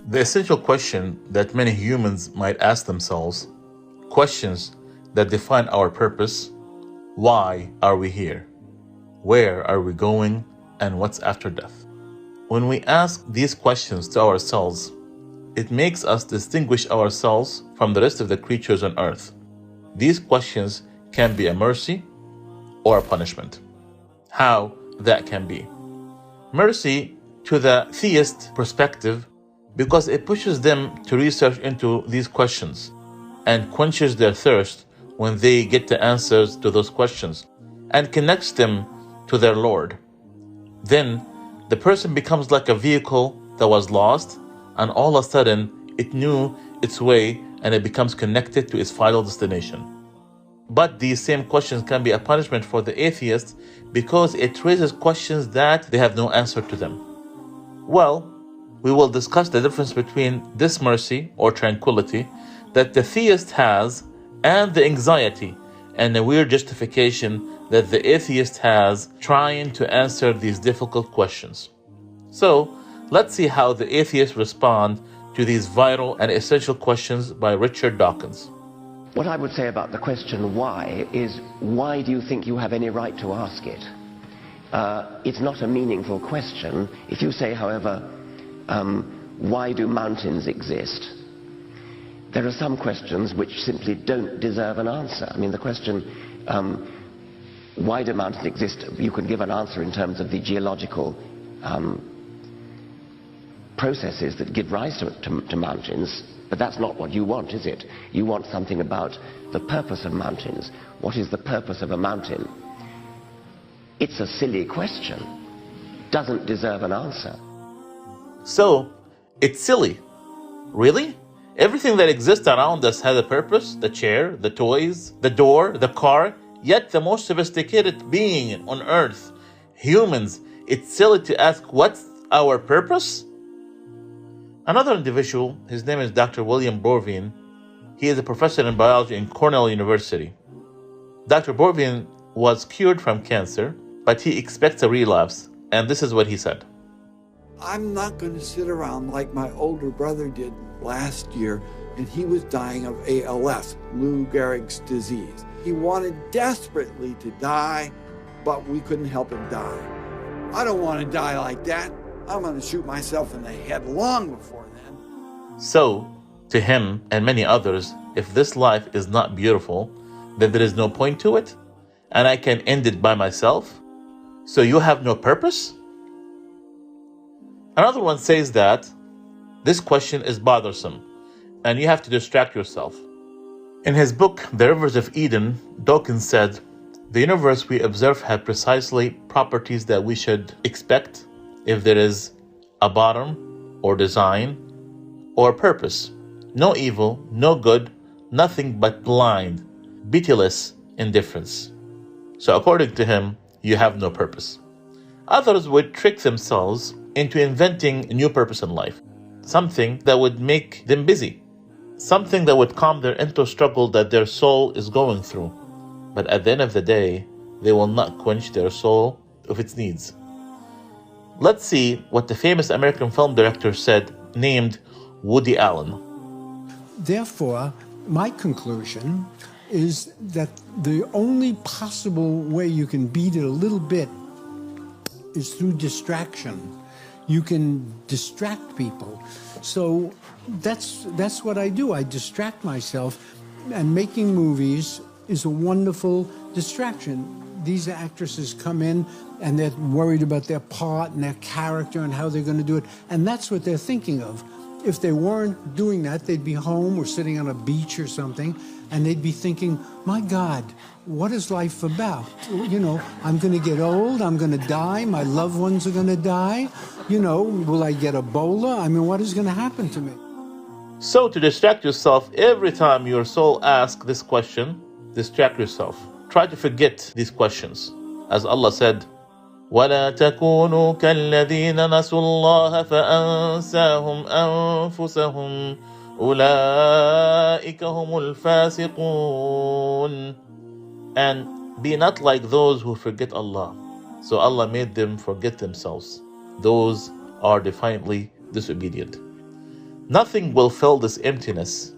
The essential question that many humans might ask themselves, questions that define our purpose: why are we here? Where are we going? And what's after death? When we ask these questions to ourselves, it makes us distinguish ourselves from the rest of the creatures on earth. These questions can be a mercy or a punishment. How that can be. Mercy to the theist perspective, because it pushes them to research into these questions and quenches their thirst when they get the answers to those questions and connects them to their Lord. Then the person becomes like a vehicle that was lost, and all of a sudden it knew its way and it becomes connected to its final destination. But these same questions can be a punishment for the atheist because it raises questions that they have no answer to them. Well, we will discuss the difference between this mercy or tranquility that the theist has and the anxiety and the weird justification that the atheist has trying to answer these difficult questions. So, let's see how the atheists respond to these vital and essential questions by Richard Dawkins. What I would say about the question why is, why do you think you have any right to ask it? It's not a meaningful question. If you say, however, why do mountains exist? There are some questions which simply don't deserve an answer. I mean, the question, why do mountains exist? You can give an answer in terms of the geological processes that give rise to mountains, but that's not what you want, is it? You want something about the purpose of mountains. What is the purpose of a mountain? It's a silly question. Doesn't deserve an answer. So, it's silly. Really? Everything that exists around us has a purpose: the chair, the toys, the door, the car. Yet the most sophisticated being on earth, humans, it's silly to ask what's our purpose? Another individual, his name is Dr. William Bourvin. He is a professor in biology in Cornell University. Dr. Bourvin was cured from cancer, but he expects a relapse, and this is what he said. I'm not going to sit around like my older brother did last year, and he was dying of ALS, Lou Gehrig's disease. He wanted desperately to die, but we couldn't help him die. I don't want to die like that. I'm going to shoot myself in the head long before then. So, to him and many others, if this life is not beautiful, then there is no point to it, and I can end it by myself. So you have no purpose? Another one says that this question is bothersome, and you have to distract yourself. In his book, The Rivers of Eden, Dawkins said, the universe we observe has precisely properties that we should expect if there is a bottom or design or purpose. No evil, no good, nothing but blind, pitiless indifference. So according to him, you have no purpose. Others would trick themselves into inventing a new purpose in life, something that would make them busy, something that would calm their inner struggle that their soul is going through. But at the end of the day, they will not quench their soul of its needs. Let's see what the famous American film director said, named Woody Allen. Therefore, my conclusion is that the only possible way you can beat it a little bit is through distraction. You can distract people. So that's what I do. I distract myself, and making movies is a wonderful distraction. These actresses come in and they're worried about their part and their character and how they're going to do it, and that's what they're thinking of. If they weren't doing that, they'd be home or sitting on a beach or something, and they'd be thinking, my God, what is life about? You know, I'm going to get old, I'm going to die, my loved ones are going to die. You know, will I get Ebola? I mean, what is going to happen to me? So to distract yourself, every time your soul asks this question, distract yourself. Try to forget these questions. As Allah said, وَلَا تَكُونُوا كَالَّذِينَ نَسُوا اللَّهَ فَأَنْسَاهُمْ أَنفُسَهُمْ أُولَٰئِكَ هُمُ الْفَاسِقُونَ. And be not like those who forget Allah. So Allah made them forget themselves. Those are defiantly disobedient. Nothing will fill this emptiness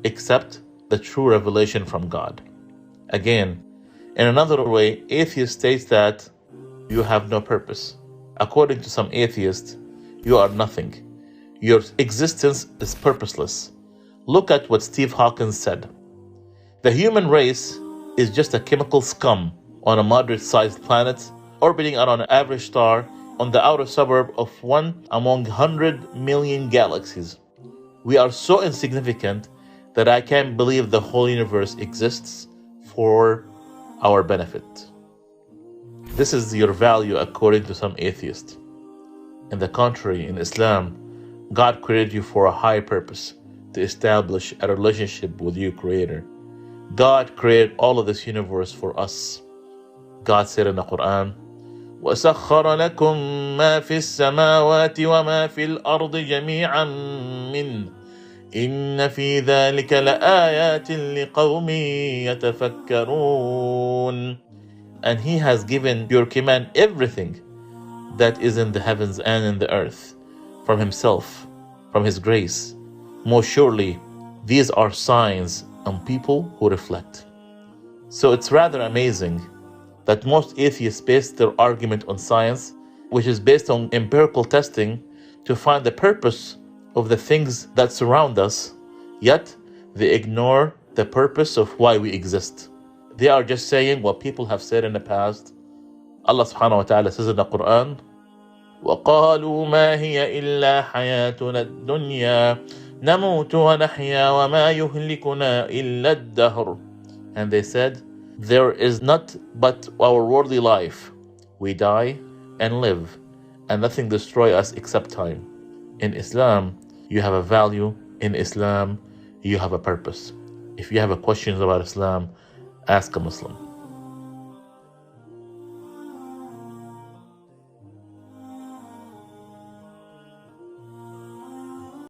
except the true revelation from God. Again, in another way, atheist states that you have no purpose. According to some atheists, you are nothing. Your existence is purposeless. Look at what Steve Hawkins said. The human race is just a chemical scum on a moderate-sized planet orbiting around an average star on the outer suburb of one among 100 million galaxies. We are so insignificant that I can't believe the whole universe exists for our benefit. This is your value according to some atheists. On the contrary, in Islam, God created you for a high purpose, to establish a relationship with your Creator. God created all of this universe for us. God said in the Quran, وَسَخَّرَ لَكُم مَّا فِي السَّمَاوَاتِ وَمَا فِي الْأَرْضِ جَمِيعًا مِّنْهُ إِنَّ فِي ذَلِكَ لَآيَاتٍ لِقَوْمٍ يَتَفَكَّرُونَ. And He has given your command everything that is in the heavens and in the earth, from Himself, from His grace. Most surely, these are signs on people who reflect. So it's rather amazing that most atheists base their argument on science, which is based on empirical testing, to find the purpose of the things that surround us, yet they ignore the purpose of why we exist. They are just saying what people have said in the past. Allah subhanahu wa ta'ala says in the Quran, وَقَالُوا مَا هِيَ إِلَّا حَيَاتُنَا الدُّنْيَا نَمُوتُ وَنَحْيَا وَمَا يُهْلِكُنَا إِلَّا الدَّهْرُ. And they said, there is not but our worldly life. We die and live, and nothing destroys us except time. In Islam, you have a value. In Islam, you have a purpose. If you have questions about Islam, ask a Muslim.